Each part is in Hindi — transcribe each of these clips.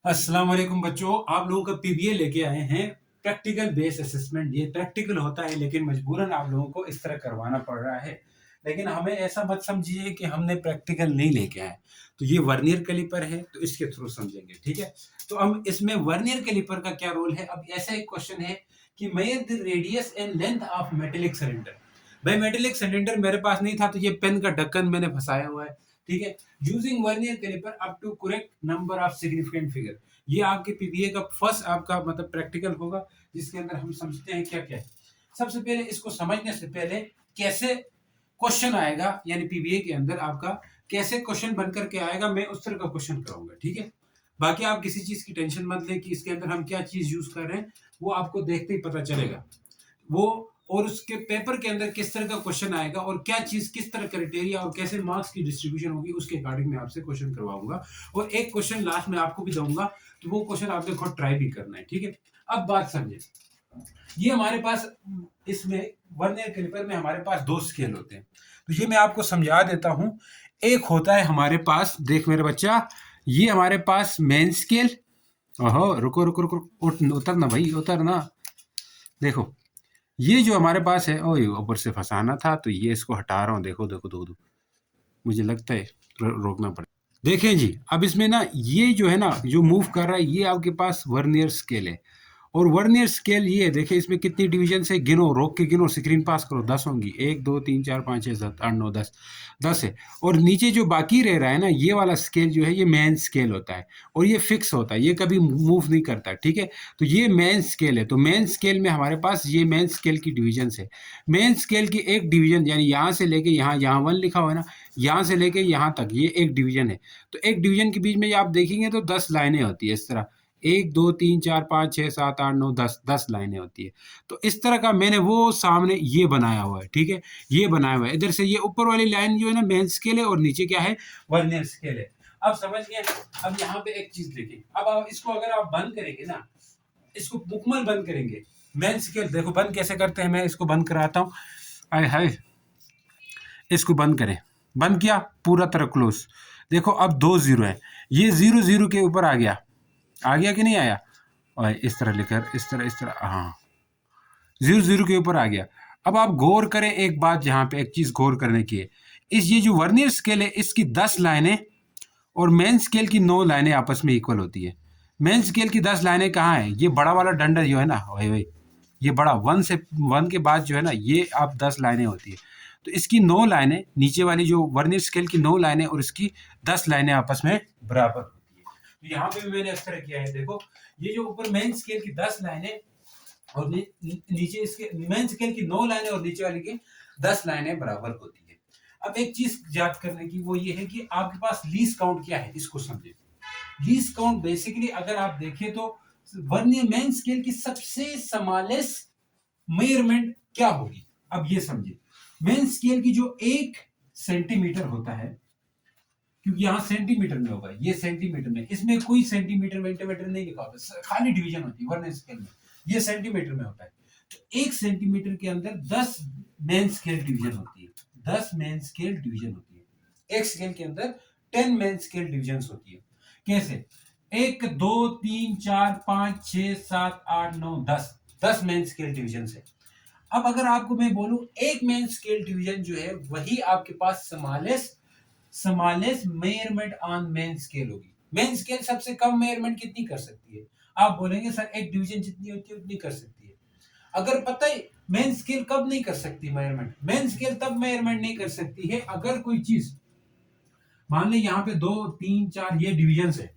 अस्सलाम वालेकुम बच्चों, आप लोगों का पीबीए लेके आए हैं प्रैक्टिकल बेस्ड असेसमेंट। ये प्रैक्टिकल होता है लेकिन मजबूरन आप लोगों को इस तरह करवाना पड़ रहा है। लेकिन हमें ऐसा मत समझिए कि हमने प्रैक्टिकल नहीं लेके आए। तो ये वर्नियर कैलिपर है तो इसके थ्रू समझेंगे, ठीक है। तो हम इसमें वर्नियर कैलिपर का क्या रोल है। अब ऐसा एक क्वेश्चन है कि measure the radius and length of metallic cylinder. भाई मेटेलिक सिलेंडर मेरे पास नहीं था तो ये पेन का ढक्कन मैंने फंसाया हुआ है, ठीक है। Using vernier calliper up to correct number of significant figure. ये आपके पीबीए का फर्स्ट आपका मतलब प्रैक्टिकल होगा जिसके अंदर हम समझते हैं क्या क्या है। सबसे पहले इसको समझने से पहले कैसे क्वेश्चन आएगा, यानी पीबीए के अंदर आपका कैसे क्वेश्चन बनकर के आएगा, मैं उस तरह का क्वेश्चन कराऊंगा, ठीक है। बाकी आप किसी चीज की टेंशन मत लें कि इसके अंदर हम क्या चीज यूज कर रहे हैं, वो आपको देखते ही पता चलेगा वो। और उसके पेपर के अंदर किस तरह का क्वेश्चन आएगा और क्या चीज किस तरह क्राइटेरिया और कैसे मार्क्स की डिस्ट्रीब्यूशन होगी उसके अकॉर्डिंग मैं आपसे क्वेश्चन करवाऊंगा। और एक क्वेश्चन लास्ट में आपको भी दूंगा तो वो क्वेश्चन आपने खुद ट्राई भी करना है, ठीक है। अब बात समझे, ये हमारे पास इसमें वर्नियर कैलिपर में हमारे पास दो स्केल होते हैं। तो ये मैं आपको समझा देता हूं। एक होता है हमारे पास, देख मेरे बच्चा, ये हमारे पास मेन स्केल। ओहो रुको रुको रुको, उतर ना भाई, उतर ना। देखो ये जो हमारे पास है, ओ ऊपर से फंसाना था तो ये इसको हटा रहा हूँ। देखो देखो देखो देखो, मुझे लगता है रोकना पड़ेगा। देखें जी, अब इसमें ना ये जो है ना जो मूव कर रहा है ये आपके पास वर्नियर स्केल है। और वर्नियर स्केल ये देखिए इसमें कितनी डिवीजन है, गिनो, रोक के गिनो, स्क्रीन पास करो, 10 होंगी। 1 2 3 4 5 6 7 8 9 10, 10 है। और नीचे जो बाकी रह रहा है ना ये वाला स्केल जो है ये मेन स्केल होता है और ये फिक्स होता है, ये कभी मूव नहीं करता, ठीक है। तो ये मेन स्केल है। तो मेन स्केल में हमारे पास ये मेन स्केल की डिवीजन है। मेन स्केल की एक डिवीजन यानी यहाँ से लेके यहाँ, यहाँ 1 लिखा हुआ है ना, यहाँ से लेके यहाँ तक ये एक डिवीजन है। तो एक डिवीजन के बीच में आप देखेंगे तो 10 लाइनें होती है इस तरह। 1 2 3 4 5 6 7 8 9 10, 10 लाइनें होती है। तो इस तरह का मैंने वो सामने ये बनाया हुआ है, ठीक है। ये बनाया हुआ है, इधर से ये ऊपर वाली लाइन जो है ना मेन स्केल है और नीचे क्या है, वर्नियर स्केल है। अब समझ गए। अब यहाँ पे एक चीज देखिए, अब आप इसको अगर आप बंद करेंगे ना, इसको मुकम्मल बंद करेंगे, मेन स्केल देखो बंद कैसे करते हैं, मैं इसको बंद कराता हूँ। आय हाय, इसको बंद करें, बंद किया, पूरा तरह क्लोज। देखो अब 2 जीरो है, ये 0 0 के ऊपर आ गया कि नहीं आया। और इस तरह लिखकर इस तरह, हाँ 0 0 के ऊपर आ गया। अब आप गौर करें एक बात, यहाँ पे एक चीज गौर करने की है, इस ये जो वर्नियर स्केल है इसकी 10 लाइनें और मेन स्केल की 9 लाइनें आपस में इक्वल होती है। मेन स्केल की 10 लाइनें कहाँ है, ये बड़ा वाला डंडा जो है ना, वही वही ये बड़ा 1 के बाद जो है ना ये आप 10 लाइनें होती है। तो इसकी 9 लाइनें, नीचे वाली जो वर्नियर स्केल की 9 लाइनें और इसकी 10 लाइनें आपस में बराबर होती है। तो यहाँ पे भी मैंने इस तरह किया है, देखो ये जो ऊपर मेन स्केल की 10 लाइनें और नीचे इसके मेन स्केल की 9 लाइनें और नीचे वाली की 10 लाइनें बराबर होती है। अब एक चीज याद करने की वो ये है कि आपके पास लीस्ट काउंट क्या है, इसको समझे। लीस्ट काउंट बेसिकली अगर आप देखें तो वर्नियर मेन स्केल की सबसे स्मॉलेस्ट मेजरमेंट क्या होगी। अब ये समझिए, मेन स्केल की जो 1 सेंटीमीटर होता है, क्योंकि यहाँ सेंटीमीटर में होगा, ये सेंटीमीटर में, इसमें कोई सेंटीमीटर वेंटीमीटर नहीं लिखा होता, खाली डिवीजन होती है वर्नियर स्केल में, ये सेंटीमीटर में होता है। तो 1 सेंटीमीटर के अंदर 10 मेन स्केल डिवीजन होती है, 10 मेन स्केल डिवीजन होती है। एक स्केल के अंदर 10 मेन स्केल डिवीजन होती है। कैसे, 1 2 3 4 5 6 7 8 9 10, 10 मेन स्केल डिवीजन है। अब अगर आपको मैं बोलूं एक मेन स्केल डिवीजन जो है वही आपके पास smallest measurement on main scale होगी। मेन स्केल सबसे कम मेजरमेंट कितनी कर सकती है, आप बोलेंगे सर एक डिवीजन जितनी होती है उतनी कर सकती है। अगर पता है मेन स्केल कब नहीं कर सकती मेजरमेंट, मेन स्केल तब मेजरमेंट नहीं कर सकती है अगर कोई चीज, मान ले यहाँ पे 2 3 4 ये डिवीजन है,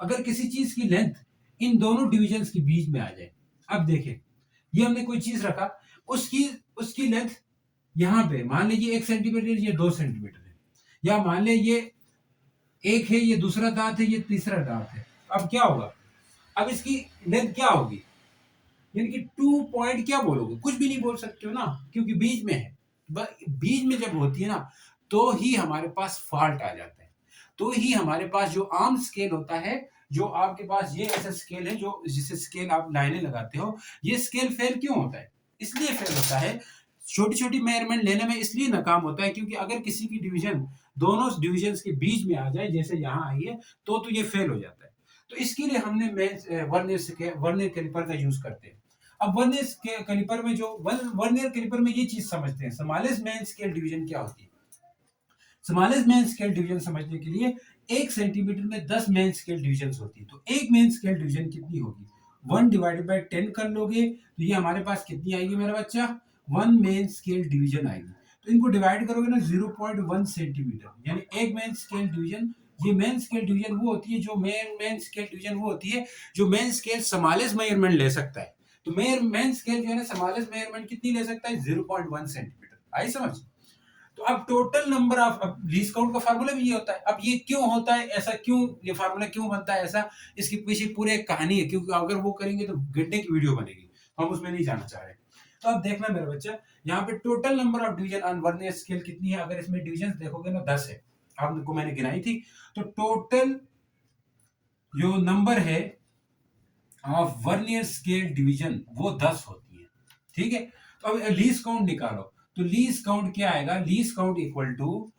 अगर किसी चीज की लेंथ इन दोनों डिवीजन के बीच में आ जाए। अब देखें, ये हमने कोई चीज रखा, उसकी उसकी लेंथ यहाँ पे मान लीजिए 1 सेंटीमीटर, ये 2 सेंटीमीटर है, या मान ले ये एक है, ये दूसरा दांत है, ये तीसरा दांत है। अब क्या होगा, अब इसकी लेंथ क्या होगी, यानी कि 2 पॉइंट क्या बोलोगे, कुछ भी नहीं बोल सकते हो ना, क्योंकि बीच में है। बीच में जब होती है ना तो ही हमारे पास फॉल्ट आ जाता है, तो ही हमारे पास जो आर्म स्केल होता है, जो आपके पास ये ऐसा स्केल है जो जिसे स्केल आप लाइनें लगाते हो, ये स्केल फेल क्यों होता है, इसलिए फेल होता है, छोटी छोटी मेजरमेंट लेने में इसलिए नाकाम होता है क्योंकि अगर किसी की डिवीजन दोनों डिविजन के बीच में आ जाए, जैसे यहाँ आई है, तो ये फेल हो जाता है। तो इसके लिए हमने वर्नियर कैलिपर का यूज करते हैं। अब वर्नियर कैलिपर में वर्नियर कैलिपर में ये चीज समझते हैं, स्मॉलेस्ट मेन स्केल डिवीजन क्या होती है। स्मॉलेस्ट मेन स्केल डिवीजन समझने के लिए 1 सेंटीमीटर में 10 मेन स्केल डिवीजन होती है। तो एक मेन स्केल डिवीजन कितनी होगी, 1 डिवाइडेड बाय 10 कर लोगे तो ये हमारे पास कितनी आएगी मेरा बच्चा, 1 मेन स्केल डिवीजन आएगी। तो इनको डिवाइड करोगे ना 0.1 सेंटीमीटर, यानी एक मेन स्केल डिवीजन। ये मेन स्केल डिवीजन वो होती है जो मेन स्केल डिवीजन वो होती है जो मेन स्केल स्मॉलेस्ट मेजरमेंट ले सकता है। तो मेन स्केल जो है ना स्मॉलेस्ट मेजरमेंट कितनी ले सकता है, 0.1 सेंटीमीटर। आई समझ। तो अब total number of least count का फार्मूला भी ये होता है। अब ये क्यों होता है ऐसा, क्यों ये फार्मूला क्यों बनता है ऐसा, इसके पीछे पूरे एक कहानी है, क्योंकि अगर वो करेंगे तो घंटे की वीडियो बनेगी, हम उसमें नहीं जाना चाह रहे। तो अब देखना मेरा बच्चा, यहाँ पे total number of division on vernier scale कितनी है, अगर इसमें डिवीजन देखोगे ना 10 है, आपको मैंने गिनाई थी। तो टोटल जो नंबर है ऑफ वर्नियर स्केल डिवीजन वो 10 होती है, ठीक है। तो अब लीस्ट काउंट निकालो, तो लीस्ट काउंट क्या आएगा, least count equal to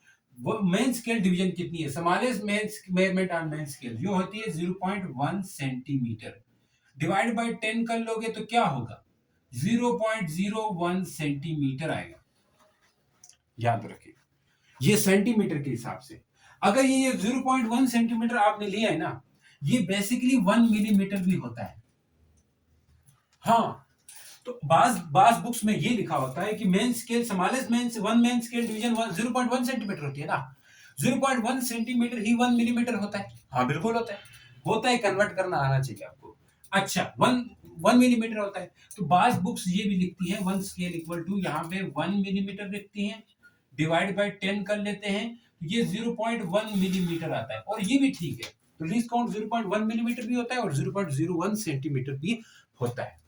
main scale division कितनी है, smallest measurement on main scale जो होती है 0.1 सेंटीमीटर, डिवाइड बाय 10 कर लोगे तो क्या होगा, 0.01 सेंटीमीटर आएगा। याद रखिए ये सेंटीमीटर के हिसाब से। अगर ये 0.1 सेंटीमीटर आपने लिया है ना, ये बेसिकली 1 मिलीमीटर भी होता है। हाँ, तो बाज बुक्स में ये लिखा होता है कि main scale smallest main scale division 0.1 centimetre होती है ना, 0.1 सेंटीमीटर ही 1 मिलीमीटर होता है। हाँ बिल्कुल होता है, कन्वर्ट करना आना चाहिए आपको। अच्छा 1 मिलीमीटर होता है। तो बाज बुक्स ये भी लिखती है 1 स्केल इक्वल टू, यहाँ पे 1 मिलीमीटर लिखती हैं, डिवाइड बाय 10 कर लेते हैं, ये 0.1 मिलीमीटर आता है, और ये भी ठीक है। तो लीस्ट काउंट 0.1 मिलीमीटर भी होता है और 0.01 सेंटीमीटर भी होता है।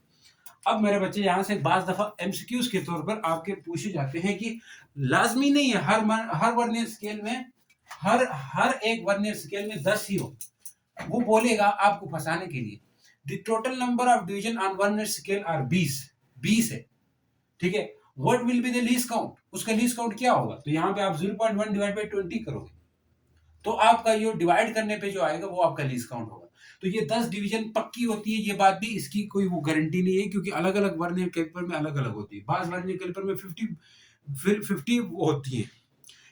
अब मेरे बच्चे यहाँ से बाज दफा एमसीक्यूज के तौर पर आपके पूछे जाते हैं कि लाजमी नहीं है हर वर्नियर स्केल में हर एक वर्नियर स्केल में 10 ही हो, वो बोलेगा आपको फंसाने के लिए। The total number of division on vernier scale are 20 है, ठीक है। What will be the least count, उसका लीस्ट काउंट क्या होगा, तो यहाँ पे आप 0.1 डिवाइड बाय 20 करोगे तो आपका ये डिवाइड करने पे जो आएगा वो आपका लीस्ट काउंट होगा। तो ये 10 डिवीजन पक्की होती है, ये बात भी, इसकी कोई वो गारंटी नहीं है, क्योंकि अलग अलग वर्नियर कैलिपर में अलग अलग होती है। बाज वर्नियर कैलिपर में 50 होती है।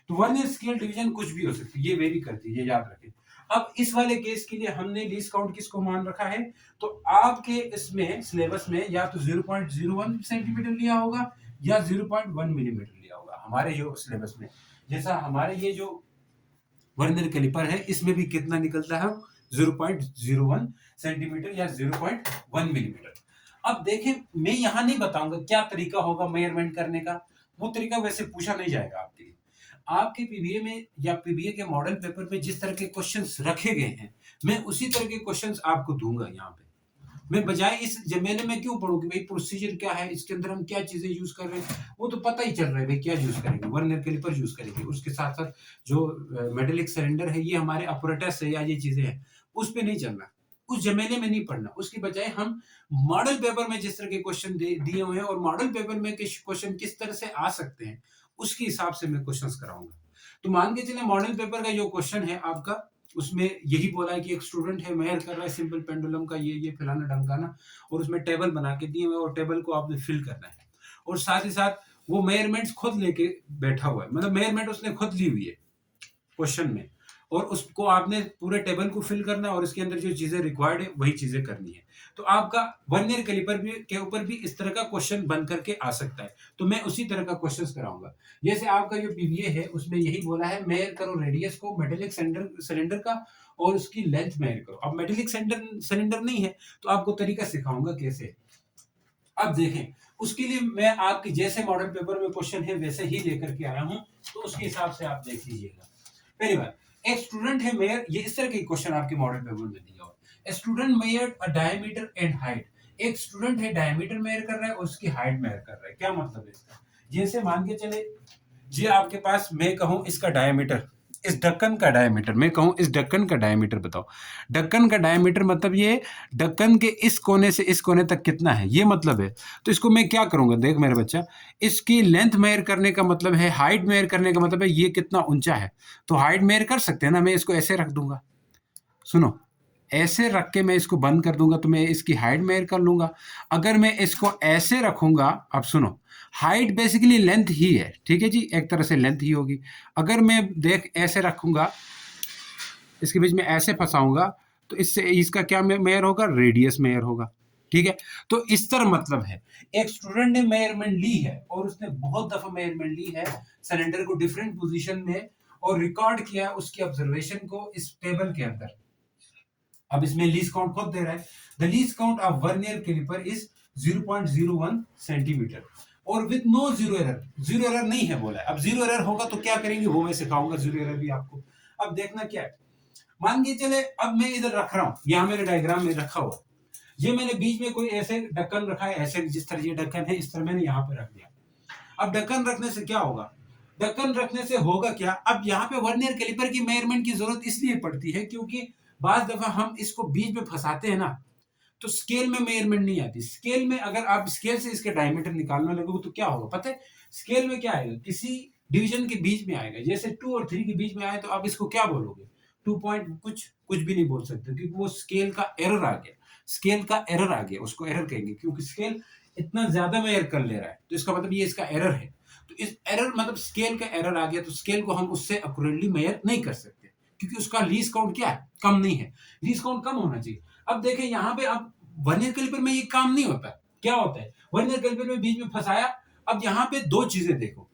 तो वर्नियर स्केल डिवीजन कुछ भी हो सकती है, ये वेरी करती है, ये याद रखें। अब इस वाले केस के लिए हमने लीस्ट काउंट किसको मान रखा है, तो आपके इसमें सिलेबस में या तो 0.01 सेंटीमीटर लिया होगा या 0.1 मिलीमीटर लिया होगा। हमारे जो सिलेबस में जैसा हमारे ये जो वर्नियर कैलिपर है इसमें भी कितना निकलता है, 0.01 सेंटीमीटर या 0.1 मिलीमीटर। अब देखें, मैं यहाँ नहीं बताऊंगा क्या तरीका होगा मेजरमेंट करने का, वो तरीका वैसे पूछा नहीं जाएगा आपके लिए। आपके पीबीए में या पीबीए के मॉडल पेपर में जिस तरह के क्वेश्चंस रखे गए हैं, मैं उसी तरह के क्वेश्चंस आपको दूंगा यहाँ पे। मैं बजाय इस जमेले में क्यों पढ़ूं कि भाई प्रोसीजर क्या है, इसके अंदर हम क्या चीजें यूज कर रहे हैं, वो तो पता ही चल रहा है भाई क्या यूज करेंगे, वर्नियर कैलिपर यूज करेंगे, उसके साथ साथ जो मेटेलिक सिलेंडर है ये हमारे अपरेटस है या ये चीजें हैं, उस पर नहीं चलना, उस जमेले में नहीं पढ़ना। उसके बजाय हम मॉडल पेपर में जिस तरह के क्वेश्चन दिए हुए हैं और मॉडल पेपर में क्वेश्चन किस तरह से आ सकते हैं उसके हिसाब से मैं क्वेश्चन कराऊंगा। तो मान के चले मॉडल पेपर का जो क्वेश्चन है आपका, उसमें यही बोला है कि एक स्टूडेंट है मेजर कर रहा है सिंपल पेंडुलम का ये फलाना ढमकाना, और उसमें टेबल बना के दिए हुए और टेबल को आपने फिल करना है, और साथ ही साथ वो मेजरमेंट्स खुद लेके बैठा हुआ है, मतलब मेजरमेंट उसने खुद ली हुई है क्वेश्चन में, और उसको आपने पूरे टेबल को फिल करना है और इसके अंदर जो चीजें रिक्वायर्ड है वही चीजें करनी है। तो आपका वर्नियर कैलिपर के ऊपर भी इस तरह का क्वेश्चन बन करके आ सकता है, तो मैं उसी तरह का क्वेश्चन कराऊंगा। जैसे आपका जो पीबीए है उसमें यही बोला है मेजर करो रेडियस को मेटेलिक सिलेंडर का और उसकी लेंथ मेजर करो। अब मेटेलिक सिलेंडर नहीं है तो आपको तरीका सिखाऊंगा कैसे। अब देखें, उसके लिए मैं आपके जैसे मॉडल पेपर में क्वेश्चन है वैसे ही लेकर के आया हूं, तो उसके हिसाब से आप देख लीजिएगा। पहली बात, एक स्टूडेंट है मेयर, ये इस तरह के क्वेश्चन आपके मॉडल पेपर में दिया हुआ, student मेयर्ड a diameter and height. एक स्टूडेंट है डायमीटर मेयर कर रहा है और उसकी हाइट मेयर कर रहा है। क्या मतलब है इसका, जैसे मान के चले जी आपके पास मैं कहूं इसका डायमीटर, इस ढक्कन का डायमीटर, मैं कहूं इस ढक्कन का डायमीटर बताओ। ढक्कन का डायमीटर मतलब ये ढक्कन के इस कोने से इस कोने तक कितना है, ये मतलब है। तो इसको मैं क्या करूंगा, देख मेरे बच्चा, इसकी लेंथ मेयर करने का मतलब है, हाइट मेयर करने का मतलब है ये कितना ऊंचा है। तो हाइट मेयर कर सकते हैं ना, मैं इसको ऐसे रख दूंगा, सुनो ऐसे रख के मैं इसको बंद कर दूंगा तो मैं इसकी हाइट मेजर कर लूंगा। अगर मैं इसको ऐसे रखूंगा, अब सुनो, हाइट बेसिकली लेंथ ही है, ठीक है जी, एक तरह से लेंथ ही होगी। अगर मैं देख ऐसे रखूंगा, इसके बीच में ऐसे फंसाऊंगा, तो इससे इसका क्या मेयर होगा, रेडियस मेयर होगा, ठीक है। तो इस तरह मतलब है, एक स्टूडेंट ने मेजरमेंट ली है और उसने बहुत दफा मेजरमेंट ली है सिलेंडर को डिफरेंट पोजीशन में और रिकॉर्ड किया है उसकी ऑब्जर्वेशन को इस टेबल के अंदर। अब इसमें लीस्ट काउंट खुद दे रहा है, the least count of vernier calliper is 0.01 centimetre और with no zero error. Zero error नहीं है बोला है। अब जीरो एरर होगा तो क्या करेंगे वो मैं सिखाऊंगा, जीरो एरर भी आपको। अब देखना क्या है, मान के चले अब मैं इधर रख रहा हूं, यहां मेरे डायग्राम में रखा हुआ, ये मैंने बीच में कोई ऐसे ढक्कन रखा है, ऐसे जिस तरह ये ढक्कन है इस तरह मैंने यहां पे रख दिया। अब ढक्कन रखने से क्या होगा, ढक्कन रखने से होगा क्या, अब यहाँ पे वर्नियर कैलिपर की मेजरमेंट की जरूरत इसलिए पड़ती है क्योंकि बाज दफा हम इसको बीच में फंसाते हैं ना, तो स्केल में मेजरमेंट नहीं आती। स्केल में अगर आप स्केल से इसके डायमीटर निकालने लगोगे तो क्या होगा पता है, स्केल में क्या आएगा, किसी डिवीजन के बीच में आएगा, जैसे 2 और 3 के बीच में आए तो आप इसको क्या बोलोगे, 2 पॉइंट कुछ कुछ भी नहीं बोल सकते क्योंकि वो स्केल का एरर आ गया, स्केल का एरर आ गया, उसको एरर कहेंगे क्योंकि स्केल इतना ज्यादा मेजर कर ले रहा है, तो इसका मतलब ये इसका एरर है। तो इस एरर मतलब स्केल का एरर आ गया, तो स्केल को हम उससे एक्यूरेटली मेजर नहीं कर सकते क्योंकि उसका लीस्ट काउंट क्या है, कम नहीं है, लीस्ट काउंट कम होना चाहिए। अब देखें यहाँ पे, अब वर्नियर कैलिपर में ये काम नहीं होता, क्या होता है, वर्नियर कैलिपर में बीच में फंसाया। अब यहाँ पे दो चीजें देखो,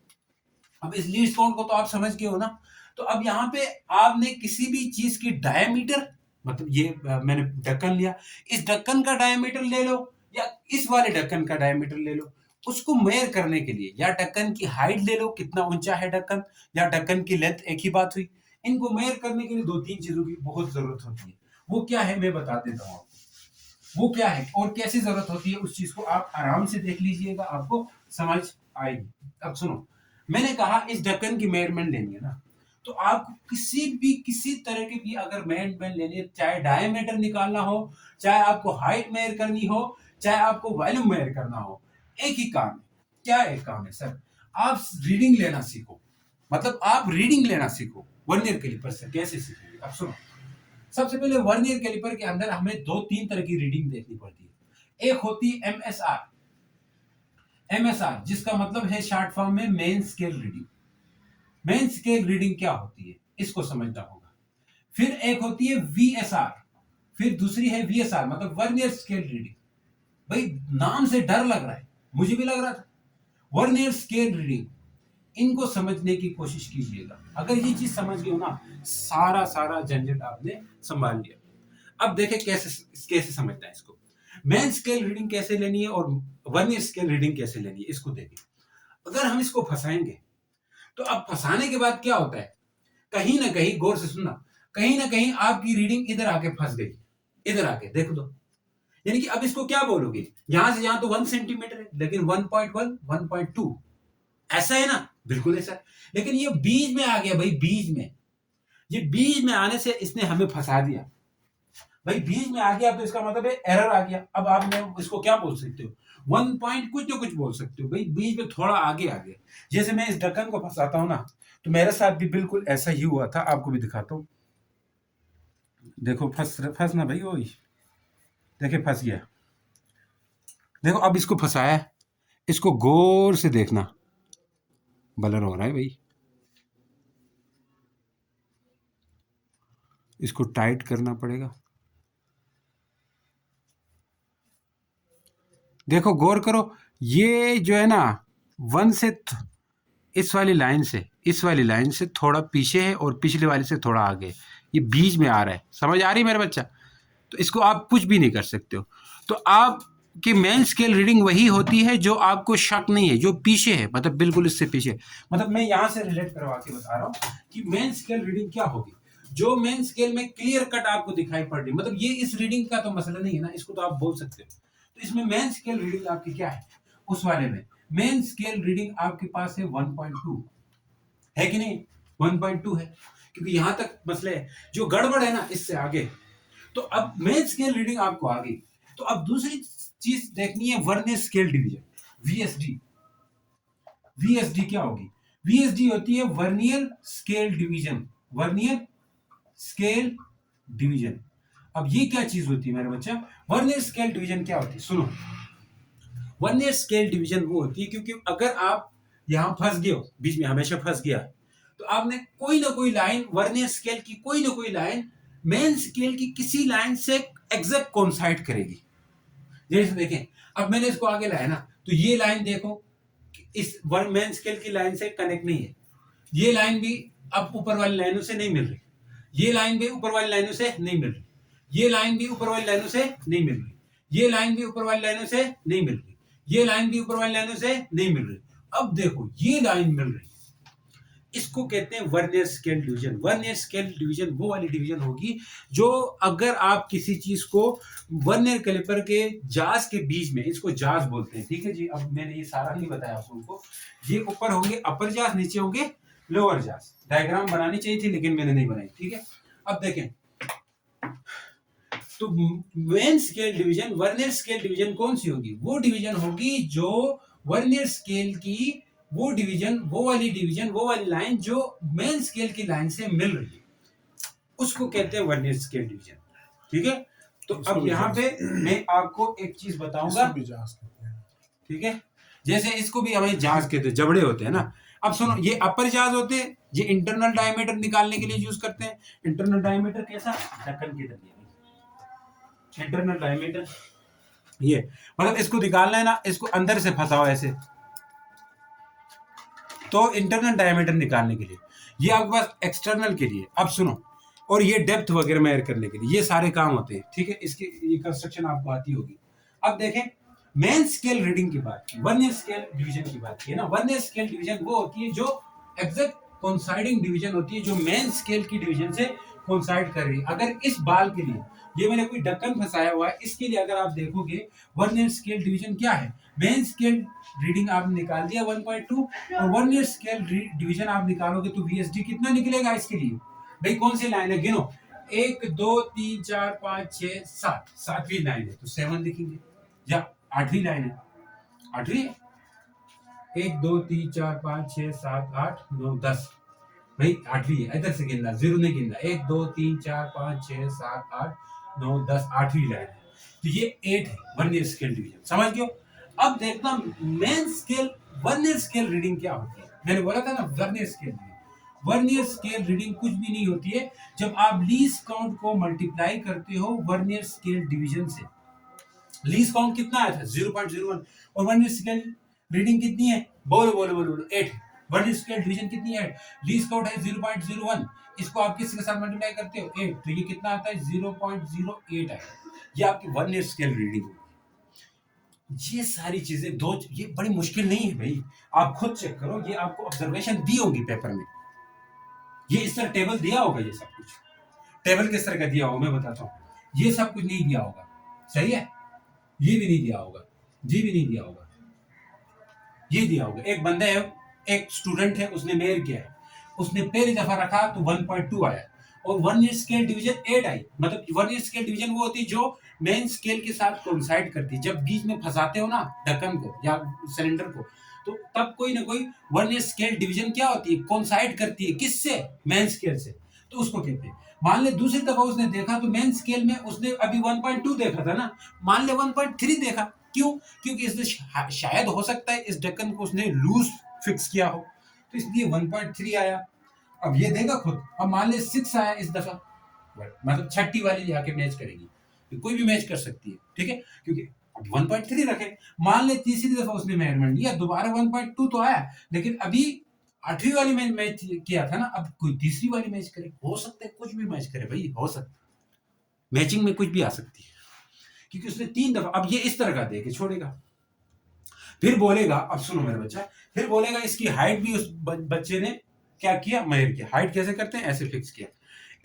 अब इस लीस्ट काउंट को तो आप समझ गए हो ना, तो अब यहाँ पे आपने किसी भी चीज की डायमीटर, मतलब ये मैंने ढक्कन लिया, इस ढक्कन का डायमीटर ले लो या इस वाले ढक्कन का डायमीटर ले लो, उसको मेयर करने के लिए, या ढक्कन की हाइट ले लो कितना ऊंचा है ढक्कन, या ढक्कन की लेंथ, एक ही बात हुई। इनको मेयर करने के लिए 2-3 चीजों की बहुत जरूरत होती है। वो क्या है मैं बता देता हूँ आपको, वो क्या है और कैसी जरूरत होती है, उस चीज को आप आराम से देख लीजिएगा, आपको समझ आएगी। अब सुनो, मैंने कहा इस ढक्कन की मेजरमेंट लेनी है ना, तो आपको किसी तरह की भी अगर मेजरमेंट लेनी है, चाहे डायमीटर निकालना हो, चाहे आपको हाइट मेजर करनी हो, चाहे आपको वॉल्यूम मेजर करना हो, एक ही काम है। क्या एक काम है सर, आप रीडिंग लेना सीखो, मतलब आप रीडिंग लेना सीखो वर्नियर कैलिपर से। कैसे सीखेंगे, अब सुनो, सबसे पहले वर्नियर कैलिपर के अंदर हमें 2-3 तरह की रीडिंग देखनी पड़ती है। एक होती है एमएसआर, एमएसआर जिसका मतलब है शॉर्ट फॉर्म में main scale reading. Main scale reading क्या होती है इसको समझना होगा। फिर एक होती है वीएसआर, फिर दूसरी है वीएसआर मतलब वर्नियर स्केल रीडिंग। भाई नाम से डर लग रहा है, मुझे भी लग रहा था। वर्नियर स्केल रीडिंग, इनको समझने की कोशिश कीजिएगा। अगर ये चीज समझ गए हो ना, सारा सारा झंझट आपने संभाल लिया। अब देखें कैसे कैसे समझना है इसको, मेन स्केल रीडिंग कैसे लेनी है और वर्नियर स्केल रीडिंग कैसे लेनी है, इसको देखिए। अगर हम इसको फंसाएंगे तो अब फंसाने के बाद क्या होता है, कहीं ना कहीं, गौर से सुनना, कहीं ना कहीं आपकी रीडिंग इधर आके फंस गई, इधर आके देख दो, यानी कि अब इसको क्या बोलोगे, यहां से यहां तो 1 सेंटीमीटर है लेकिन 1.1 1.2 ऐसा है ना, बिल्कुल ऐसा है। लेकिन ये बीच में आ गया भाई, बीच में, ये बीच में आने से इसने हमें फंसा दिया। भाई बीच में आ गया तो इसका मतलब है एरर आ गया। अब आप इसको क्या बोल सकते हो, 1 पॉइंट कुछ तो कुछ बोल सकते हो, भाई बीच में थोड़ा आगे आ गया। जैसे मैं इस ढक्कन को फंसाता हूं ना, तो मेरे साथ भी बिल्कुल ऐसा ही हुआ था, आपको भी दिखाता हूं। देखो फंस ना भाई, वही देखिए फंस गया। देखो अब इसको फंसाया है, इसको गौर से देखना, ब्लर हो रहा है भाई, इसको टाइट करना पड़ेगा। देखो गौर करो, ये जो है ना, वन से इस वाली लाइन से, इस वाली लाइन से थोड़ा पीछे है और पिछले वाली से थोड़ा आगे, ये बीच में आ रहा है। समझ आ रही है मेरा बच्चा, तो इसको आप कुछ भी नहीं कर सकते हो। तो आपकी मेन स्केल रीडिंग वही होती है जो आपको शक नहीं है, जो पीछे है, मतलब बिल्कुल इससे पीछे। मतलब मैं यहां से रिलेट करवा के बता रहा हूं कि मेन स्केल रीडिंग क्या होगी, जो मेन स्केल में क्लियर कट आपको दिखाई पड़ रही, मतलब ये इस रीडिंग का तो मसला नहीं है ना, इसको तो आप बोल सकते हो। तो इसमें मेन स्केल रीडिंग आपकी क्या है, उस वाले में मेन स्केल रीडिंग आपके पास है 1.2, है कि नहीं, 1.2 है, क्योंकि यहां तक मसले है, जो गड़बड़ है ना इससे आगे। तो अब मेन स्केल रीडिंग आपको आ गई, तो अब दूसरी चीज देखनी है vernier scale division, VSD. VSD क्या होगी, वीएसडी होती है vernier scale division, vernier scale division. अब ये क्या चीज होती है मेरे बच्चा, वर्नियर स्केल डिवीजन क्या होती है, सुनो। वर्नियर स्केल डिवीजन वो होती है क्योंकि अगर आप यहाँ फंस गए हो, बीच में हमेशा फंस गया, तो आपने कोई ना कोई लाइन वर्नियर स्केल की, कोई ना कोई लाइन मेन स्केल की किसी लाइन से एग्जैक्ट कोइंसाइड करेगी। जैसे देखें, अब मैंने इसको आगे लाया ना, तो ये लाइन देखो इस मेन स्केल की लाइन से कनेक्ट नहीं है, ये लाइन भी अब ऊपर वाली लाइनों से नहीं मिल रही, ये लाइन भी ऊपर वाली लाइनों से नहीं मिल रही, ये लाइन भी ऊपर वाली लाइनों से नहीं मिल रही, ये लाइन भी ऊपर वाली लाइनों से नहीं मिल रही, ये लाइन भी ऊपर वाली लाइनों से नहीं मिल रही। अब देखो ये लाइन मिल रही, इसको कहते हैं vernier scale division. Vernier scale division वो वाली डिवीजन होगी जो अगर आप किसी चीज को वर्नियर कैलिपर के जाज के बीच में, इसको जाज बोलते हैं, ठीक है जी। अब मैंने ये सारा नहीं बताया आप लोगों को, ये ऊपर होंगे अपर जाज, नीचे होंगे लोअर जाज। डायग्राम बनानी चाहिए थी लेकिन मैंने नहीं बनाई, ठीक है। अब देखें, तो main scale division, vernier scale division कौन सी होगी, वो डिवीजन होगी जो वर्नियर स्केल की वो डिवीजन, वो वाली लाइन जो मेन स्केल की लाइन से मिल रही है, उसको कहते हैं वर्नियर स्केल डिवीजन, ठीक है। तो अब यहाँ पे मैं आपको एक चीज बताऊंगा, ठीक है। जैसे इसको भी हमें जांच कहते हैं, जबड़े होते हैं ना। अब सुनो, ये अपर जाज होते हैं, ये इंटरनल डायमीटर निकालने के लिए यूज करते हैं। इंटरनल डायमीटर कैसा, ढक्कन की तरह, इंटरनल डायमीटर ये, मतलब इसको निकालना है ना, इसको अंदर से फंसाओ ऐसे, तो इंटरनल डायमीटर निकालने के लिए, ये आपके पास एक्सटर्नल के लिए। अब सुनो, और ये डेप्थ वगैरह मेजर करने के लिए, ये सारे काम होते हैं, ठीक है। इसकी ये कंस्ट्रक्शन आपको आती होगी। अब देखें, मेन स्केल रीडिंग की बात की, वर्नियर स्केल डिवीजन की बात की है ना। वर्नियर स्केल डिवीजन वो होती है जो एग्जैक्ट कोइंसाइडिंग डिवीजन होती है, जो मेन स्केल की डिवीजन से कोइंसाइड कर रही है। अगर इस बाल के लिए ये मैंने कोई ढक्कन फंसाया हुआ है, इसके लिए अगर आप देखोगे वर्नियर स्केल डिवीजन क्या है, मेन स्केल रीडिंग आपने निकाल दिया 1.2, और वर्नियर स्केल डिवीजन आप निकालोगे तो वीएसडी कितना निकलेगा इसके लिए। भाई कौन सी लाइन है, गिनो, 1 2 3 4 5 6 7, सातवीं लाइन है तो 7 लिखेंगे, या आठवीं लाइन है, आठवीं है, 1 2 3 4 5 6 7 8 9 10, भाई आठवीं है, इधर से गिनना, जीरो नहीं गिनना, 1 2 3 4 5 6 7 8 9 10, आठवीं लाइन है, तो ये 8 है वर्नियर स्केल डिवीजन, समझ गए। अब देखना main scale vernier scale reading क्या होती है। मैंने बोला था ना vernier scale reading, vernier scale reading कुछ भी नहीं होती है जब आप लीस्ट काउंट को मल्टीप्लाई करते हो वर्नियर स्केल डिवीजन से। लीस्ट काउंट कितना आया था 0.01, और वर्नियर स्केल रीडिंग कितनी है, बोलो बोलो बोलो बोलो 8। वर्नियर स्केल डिवीजन कितनी है, लीस्ट काउंट है 0.01, इसको आप किसके साथ मल्टीप्लाई करते हो 8, तो ये कितना आता है 0.08 आएगा, ये आपकी वर्नियर स्केल रीडिंग होगी। ये सारी चीजें दो, ये बड़ी मुश्किल नहीं है भाई, आप खुद चेक करो, ये आपको ऑब्जर्वेशन दी होगी पेपर में, ये इस तरह टेबल दिया होगा, ये सब कुछ टेबल किस तरह का दिया होगा मैं बताता हूँ, ये सब कुछ नहीं दिया होगा, सही है, ये भी नहीं दिया होगा, जी भी नहीं दिया होगा, ये दिया होगा। एक बंदा है, एक स्टूडेंट है, उसने मेयर किया है, उसने पहली दफा रखा तो 1.2 आया, और वर्नियर स्केल डिवीजन 8 आई। मतलब वर्नियर स्केल डिवीजन वो होती है जो मेन स्केल के साथ कोइंसाइड करती है। जब बीच में फंसाते हो ना ढक्कन को या सिलेंडर को, तो तब कोई ना कोई वर्नियर स्केल डिवीजन क्या होती है, कोइंसाइड करती है, किससे, मेन स्केल से, तो उसको कहते हैं। मान ले दूसरी दफा उसने देखा तो मेन स्केल में उसने अभी 1.2 देखा था ना, मान ले 1.3 देखा, क्यों, क्योंकि इसने शायद हो सकता है इस ढक्कन को उसने लूज फिक्स किया हो, तो इसलिए 1.3 आया। अब ये देगा खुद, अब मान ले 6 आया इस दफा, मतलब छठी वाली जाके मैच करेगी, तो कोई भी मैच कर सकती है, ठीक है, क्योंकि 1.3 रखे। मान ले तीसरी दफा उसने मेजरमेंट लिया, दोबारा 1.2 तो आया, लेकिन अभी आठवीं वाली में मैच किया था ना, अब कोई तीसरी वाली मैच करे, हो सकता है कुछ भी मैच करे भाई, हो सकता है, मैचिंग में कुछ भी आ सकती है, क्योंकि उसने 3 दफा, अब ये इस तरह का दे के छोड़ेगा, फिर बोलेगा, अब सुनो मेरा बच्चा, फिर बोलेगा इसकी हाइट भी उस बच्चे ने क्या किया, मेजर किया। हाइट कैसे करते हैं, ऐसे फिक्स किया,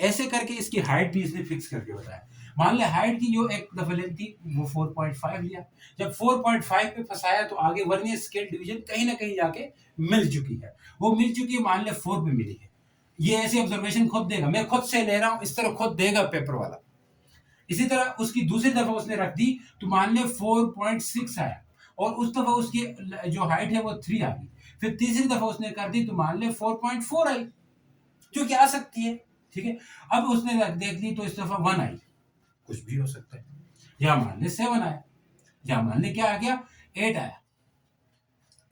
ऐसे करके इसकी हाइट भी इसने फिक्स करके बताया। मान ले हाइट की जो एक दफा लेंथ थी वो 4.5 लिया, जब 4.5 पे फंसाया तो आगे वर्नियर स्केल डिवीजन कहीं ना कहीं जाके मिल चुकी है, वो मिल चुकी है, मान ले 4 पे मिली है। ये ऐसे ऑब्जर्वेशन खुद देगा, मैं खुद से ले रहा हूं, इस तरह खुद देगा पेपर वाला। इसी तरह उसकी दूसरी दफा उसने रख दी तो मान ले 4.6 आया, और उस दफा उसकी जो हाइट है वो 3 आ गई, फिर तीसरी दफा उसने कर दी तो मान ले 4.4 आई, जो कि आ सकती है, ठीक है। अब उसने देख ली तो इस दफा 1 आई, कुछ भी हो सकता है। या मान ले 7 आया, या मान ले क्या आ गया 8 आया,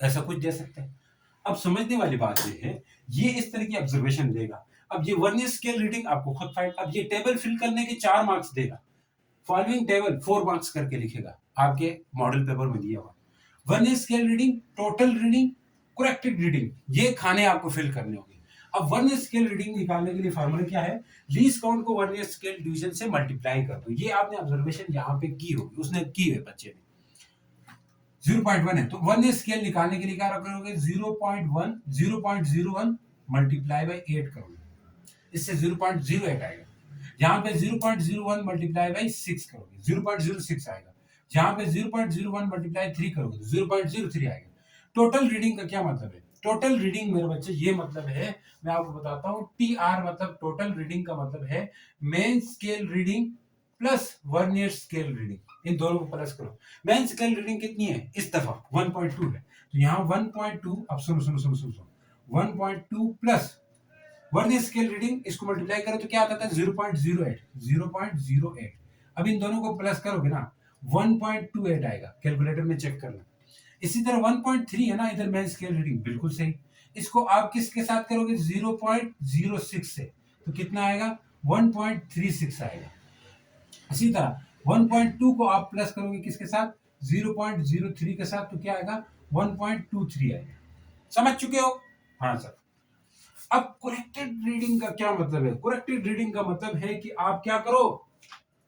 ऐसा कुछ दे सकते हैं। अब समझने वाली बात ये है, ये इस तरह की ऑब्जर्वेशन देगा। अब ये वर्नियर स्केल रीडिंग आपको खुद फाइंड, अब ये टेबल फिल करने के 4 मार्क्स देगा। फॉलोइंग टेबल 4 मार्क्स करके लिखेगा, आपके मॉडल पेपर में दिया हुआ। Vernier scale reading, total reading, corrected reading, ये खाने आपको फिल करने होंगे। अब वर्नियर स्केल रीडिंग निकालने के लिए फार्मूला क्या है, लीस्ट काउंट को वर्नियर स्केल डिवीजन से मल्टीप्लाई कर दो। ये आपने ऑब्जर्वेशन यहाँ पे की होगी, उसने की है बच्चे ने। 0.1 है तो वर्नियर स्केल निकालने के लिए क्या करोगे, 0.01 मल्टीप्लाई बाय 8 करोगे, इससे 0.08 आएगा। यहाँ पे 0.01 मल्टीप्लाई बाय 6 करोगे, 0.06 आएगा। यहाँ पे 0.01 मल्टीप्लाई 3 करोगे तो 0.03 आएगा। टोटल रीडिंग का क्या मतलब है, टोटल रीडिंग मेरे बच्चे ये मतलब है, मैं आपको बताता हूँ। TR मतलब टोटल रीडिंग का मतलब है main scale reading plus vernier scale reading, इन दोनों को प्लस करो। मेन स्केल रीडिंग कितनी है इस दफा 1.2 है, तो यहाँ 1.2, अब सुनो सुनो सुनो सुनो, 1.2 प्लस वर्नियर स्केल रीडिंग, इसको मल्टीप्लाई करो तो क्या आता था 0.08, 0.08। अब इन दोनों को प्लस करोगे ना 1.28 आएगा, कैलकुलेटर में चेक करना। इसी तरह 1.3 है ना इधर मेन स्केल रीडिंग, बिल्कुल सही। इसको आप किसके साथ करोगे 0.06 से, तो कितना आएगा 1.36 आएगा। इसी तरह 1.2 को आप प्लस करोगे किसके साथ 0.03 के साथ, तो क्या आएगा 1.23 आएगा। समझ चुके हो? हाँ सर। अब करेक्टेड रीडिंग का क्या मतलब है, करेक्टेड रीडिंग का मतलब है कि आप क्या करो,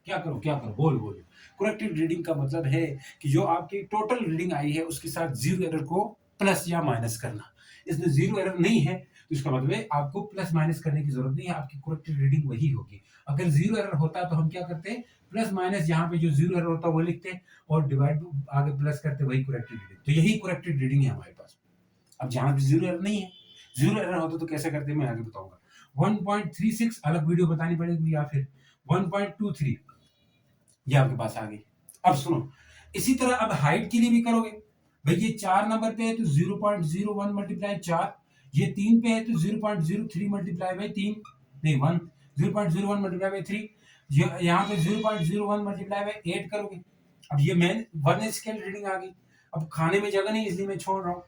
क्या करो, क्या करो, बोल बोल। करेक्टेड रीडिंग का मतलब है कि जो आपकी टोटल रीडिंग आई है उसके साथ जीरो एरर को प्लस या माइनस करना। इसमें जीरो एरर नहीं है तो इसका मतलब है आपको प्लस माइनस करने की जरूरत नहीं है, आपकी करेक्टेड रीडिंग वही होगी। अगर जीरो एरर होता तो हम क्या करते, प्लस माइनस यहाँ पे जो जीरो एरर होता है वो लिखते और डिवाइड आगे प्लस करते, वही करेक्टेड रीडिंग। तो यही करेक्टेड रीडिंग है हमारे पास। अब जहां पे जीरो एरर नहीं है, जीरो एरर होता तो कैसे करते मैं आगे बताऊंगा। 1.36 अलग वीडियो बतानी पड़ेगी, या फिर 1.23 ये आपके पास आ गई। अब सुनो, इसी तरह अब हाइट के लिए भी करोगे भाई, ये 4 नंबर पे है तो 0.01 मल्टीप्लाई 4, ये 3 पे है तो 0.03 मल्टीप्लाई बाई 3, नहीं 1, 0.01 मल्टीप्लाई बाई 3, यहाँ पे 0.01 मल्टीप्लाई बाई 8 करोगे। अब ये मेन वन स्केल रीडिंग आ गई। अब खाने में जगह नहीं इसलिए मैं छोड़ रहा हूँ।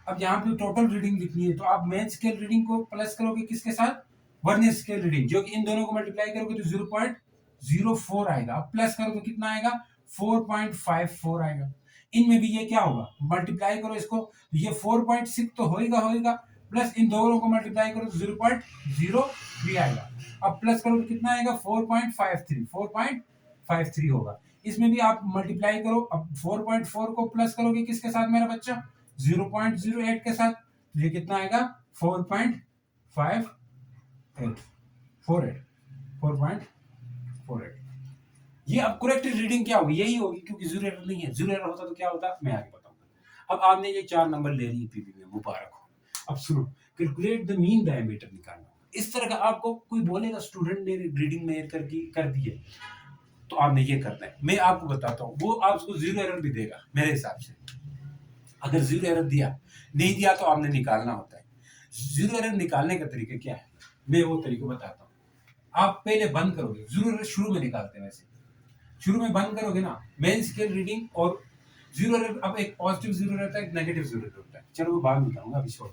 अब यहाँ पे टोटल रीडिंग लिखनी है तो आप मेन स्केल रीडिंग को प्लस करोगे किसके साथ, वर्नियर स्केल रीडिंग, जो कि इन दोनों को मल्टीप्लाई करोगे तो 0.04 आएगा। अब प्लस करो तो कितना आएगा 4.54 आएगा। इनमें भी ये क्या होगा, मल्टीप्लाई करो इसको तो ये 4.6 तो होएगा होएगा, प्लस इन दोनों को मल्टीप्लाई करो तो 0.03 आएगा। अब प्लस करो तो कितना आएगा 4.53 होगा। इसमें भी आप मल्टीप्लाई करो, अब 4.4 को प्लस करोगे किसके साथ मेरा बच्चा 0.08 के साथ, तो ये कितना आएगा 4.48। ये अब करेक्टेड रीडिंग क्या होगी, यही होगी, क्योंकि जीरो एरर नहीं है। जीरो एरर होता तो क्या होता मैं आगे बताऊंगा। अब आपने ये 4 नंबर ले ली पीपी में, मुबारक हो। अब सुनो, कैलकुलेट द मीन डायमीटर निकालना। इस तरह का आपको कोई बोलेगा स्टूडेंट ने रीडिंग में कर दी है तो आपने ये करना है। मैं आपको बताता हूँ, वो आपको जीरो एरर भी देगा मेरे हिसाब से। अगर जीरो एरर दिया नहीं दिया तो आपने निकालना होता है। जीरो एरर निकालने का तरीका क्या है, मैं वो तरीका बताता हूँ। आप पहले बंद करोगे, जीरो एरर शुरू में निकालते हैं, वैसे शुरू में बंद करोगे ना मेन स्केल रीडिंग और जीरो एरर। अब एक पॉजिटिव जीरो रहता है, एक नेगेटिव जीरो रहता है, चलो वो बाद में बताऊंगा, अभी छोड़।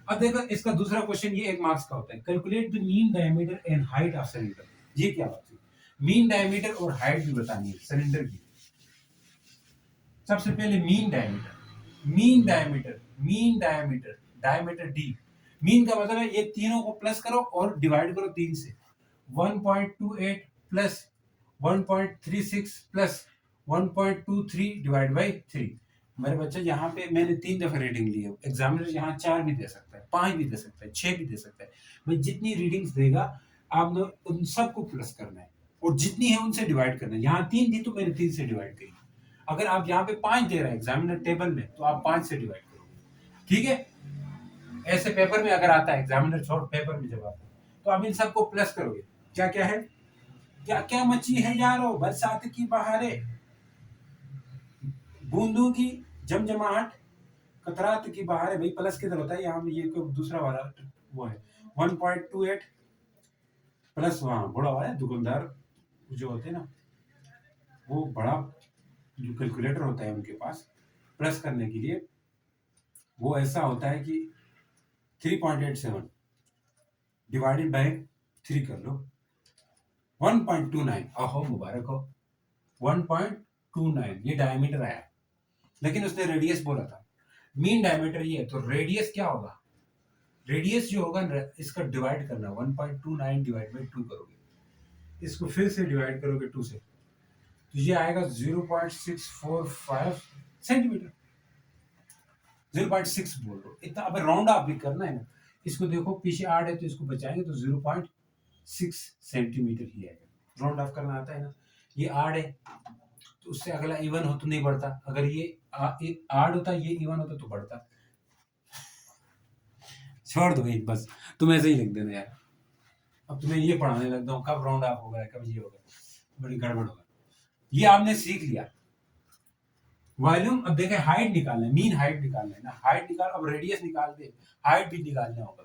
अब देखो इसका दूसरा क्वेश्चन, ये 1 मार्क्स का होता है, calculate the mean diameter and height of cylinder. ये क्या बात है, मीन डायमीटर और हाइट भी बतानी है सिलेंडर की। सबसे पहले mean diameter diameter D. Mean का मतलब है ये तीनों को प्लस करो और डिवाइड करो 3 से, 1.28 प्लस 1.36 प्लस 1.23 डिवाइड बाई 3। मेरे बच्चे यहाँ पे मैंने 3 दफा रीडिंग ली है। एग्जामिनर यहाँ 4 भी दे सकता है, 5 भी दे सकता है, 6 भी दे सकता है। भाई जितनी रीडिंग्स देगा आपने उन सबको प्लस करना है और जितनी है उनसे डिवाइड करना है। यहाँ 3 थी तो मैंने 3 से डिवाइड करी। अगर आप यहाँ पे 5 दे रहे हैं एग्जामिनर टेबल में तो आप 5 से डिवाइड करोगे, ठीक है। ऐसे पेपर में अगर आता है, एग्जामिनर छोड़ पेपर में जब आता है तो आप इन सबको प्लस करोगे। क्या क्या है, क्या क्या मची है यारो, बरसात की बहारें, बूंदों की जमजमाहट, कतरात की बहारें। भाई प्लस किधर होता है, यहाँ में ये कोई दूसरा वाला वो है 1.28 प्लस, वहां बड़ा वाला दुकानदार जो होते हैं ना वो बड़ा जो कैलकुलेटर होता है उनके पास प्लस करने के लिए, वो ऐसा होता है कि 3.87 डिवाइडेड बाय 3 कर लो, 1.29। आहो मुबारक हो, 1.29 ये डायमीटर आया, लेकिन उसने रेडियस बोला था। मीन डायमीटर ये है, तो रेडियस क्या होगा, रेडियस जो होगा इसका डिवाइड करना, 1.29 डिवाइड बाई 2 करोगे, इसको फिर से डिवाइड करोगे 2 से, तो ये आएगा 0.645 सेंटीमीटर। 0.6 बोल रहा हूँ इतना, अब राउंड आप भी करना है ना, इसको देखो पीछे 8 है तो इसको बचाएंगे तो 0.6 सेंटीमीटर ही आएगा। राउंड ऑफ करना आता है ना, ये 8 है तो उससे अगला इवन हो तो नहीं बढ़ता, अगर ये 8 होता ये इवन होता तो बढ़ता। छोड़ दो भाई, बस तुम ऐसे ही लिख देना यार, अब तुम्हें ये पढ़ाने लगता हूँ कब राउंड ऑफ होगा कब ये होगा, बड़ी गड़बड़ होगा। ये आपने सीख लिया वॉल्यूम। अब देखें हाइट निकालना है, मीन हाइट निकालना है ना, हाइट निकाल, अब रेडियस निकाल दे, हाइट भी निकालना होगा।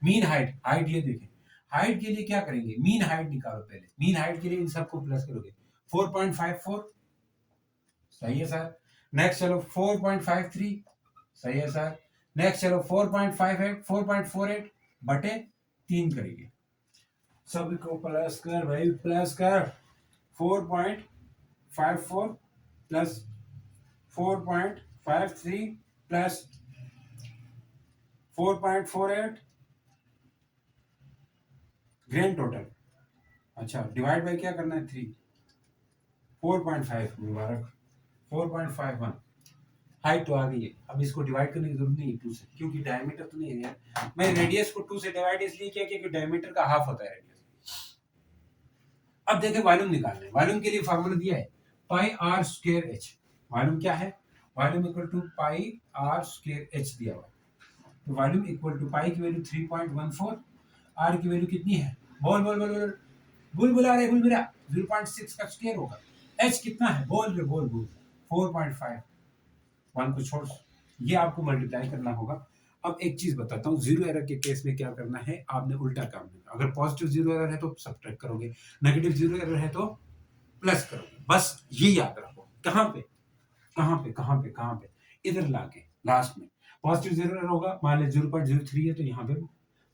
मीन हाइट, हाइट ये देखें, हाइट के लिए क्या करेंगे, मीन हाइट निकालो पहले, मीन हाइट के लिए इन सबको प्लस करोगे, 4.54 सही है सर। नेक्स्ट चलो 4.53 सही है सर। नेक्स्ट चलो 4.58 4.48 बटे 3 करेंगे, सबको प्लस कर भाई, प्लस कर, 4.54 प्लस 4.53 प्लस 4.48 ग्रैंड टोटल। अच्छा डिवाइड बाय क्या करना है 3, 4.5 मुबारक, 4.51 हाइट तो आ गई है। अब इसको डिवाइड करने की जरूरत नहीं है 2 से, क्योंकि डायमीटर तो नहीं है यार, मैं रेडियस को 2 से डिवाइड इसलिए किया क्योंकि डायमीटर का हाफ होता है रेडियस। अब देखें वॉल्यूम निकालना है, वॉल्यूम के लिए फार्मूला दिया है pi r square h. Volume क्या है, volume equal to pi r square h दिया हुआ है, तो वॉल्यूम इक्वल टू पाई की वैल्यू 3.14, आर की वैल्यू कितनी है, बोल बोल बोल बोल बुलबुला रे बुलबुला, 0.6 का स्क्वायर होगा, एच कितना है बोल रे बोल बोल, 4.5, 1 को छोड़, ये आपको मल्टीप्लाई करना होगा। अब एक चीज बताता हूँ, जीरो एरर के केस में क्या करना है, आपने उल्टा काम करना, अगर पॉजिटिव जीरो एरर है तो सब्ट्रैक्ट करोगे, नेगेटिव जीरो एरर है तो प्लस करोगे, बस ये याद रखो। कहाँ पे कहाँ पे कहाँ पे कहाँ पे, इधर लाके लास्ट में पॉजिटिव जीरो एरर होगा, मान लीजिए 0.03 है तो यहाँ पे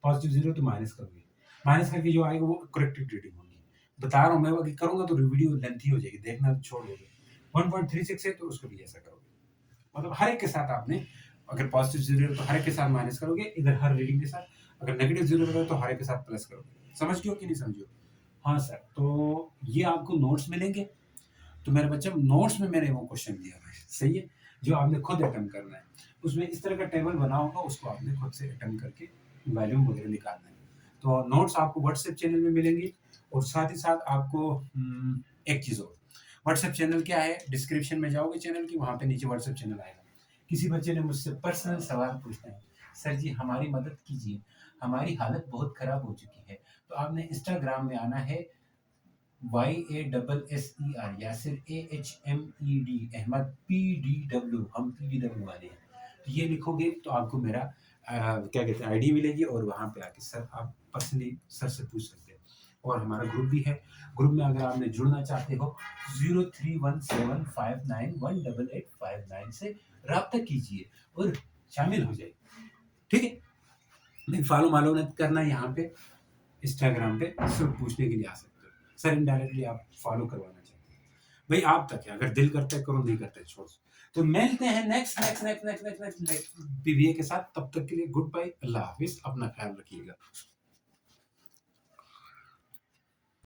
पॉजिटिव जीरो तो माइनस करोगे, माइनस करके जो आएगा वो करेक्टेड रीडिंग होगी। बता रहा हूँ मैं, अगर करूंगा तो वीडियो लेंथी हो जाएगी, देखना छोड़ दोगे। 1.36 है तो उसको भी ऐसा करोगे, मतलब हर एक के साथ आपने, अगर पॉजिटिव जीरो है तो हर एक के साथ माइनस करोगे इधर हर रीडिंग के साथ, अगर नेगेटिव जीरो है तो हर एक के साथ प्लस करोगे। समझ गए हो कि नहीं समझो? हाँ सर, तो ये आपको नोट्स मिलेंगे, तो मेरे बच्चे नोट्स में मैंने वो क्वेश्चन दिया है, सही है, जो आपने खुद अटेम्प्ट करना है, उसमें इस तरह का टेबल बना होगा, उसको आपने खुद से अटेम्प्ट करके वैल्यूम वगैरह निकालना है। तो नोट्स आपको व्हाट्सएप चैनल में मिलेंगे, और साथ ही साथ आपको एक चीज़ और, व्हाट्सएप चैनल क्या है, डिस्क्रिप्शन में जाओगे चैनल की, वहाँ पे नीचे व्हाट्सएप चैनल आएगा। किसी बच्चे ने मुझसे पर्सनल सवाल पूछना है, सर जी हमारी मदद कीजिए, हमारी हालत बहुत खराब हो चुकी है, तो आपने इंस्टाग्राम में आना है YASSER Yasir AHMED Ahmad PDW, हम PDW वाले हैं, तो ये लिखोगे तो आपको मेरा क्या कहते हैं आईडी मिलेगी, और वहाँ पे आके सर आप पर्सनली सर से पूछ सकते हैं। और हमारा ग्रुप भी है, ग्रुप में अगर आपने जुड़ना चाहते हो 031759185859 से रब्ता कीजिए और शामिल हो जाइए, ठीक है। नहीं फॉलो मालो नहीं करना, यहाँ पे इंस्टाग्राम पे सिर्फ पूछने के लिए आ सकते हो सर, इनडायरेक्टली आप फॉलो करवाना चाहते हैं भाई, आप तक है, अगर दिल करता है करो, नहीं करता है छोड़। तो मिलते हैं next next next next next next PVA के साथ, तब तक के लिए गुड बाय, अल्लाह हाफिज, अपना ख्याल रखिएगा।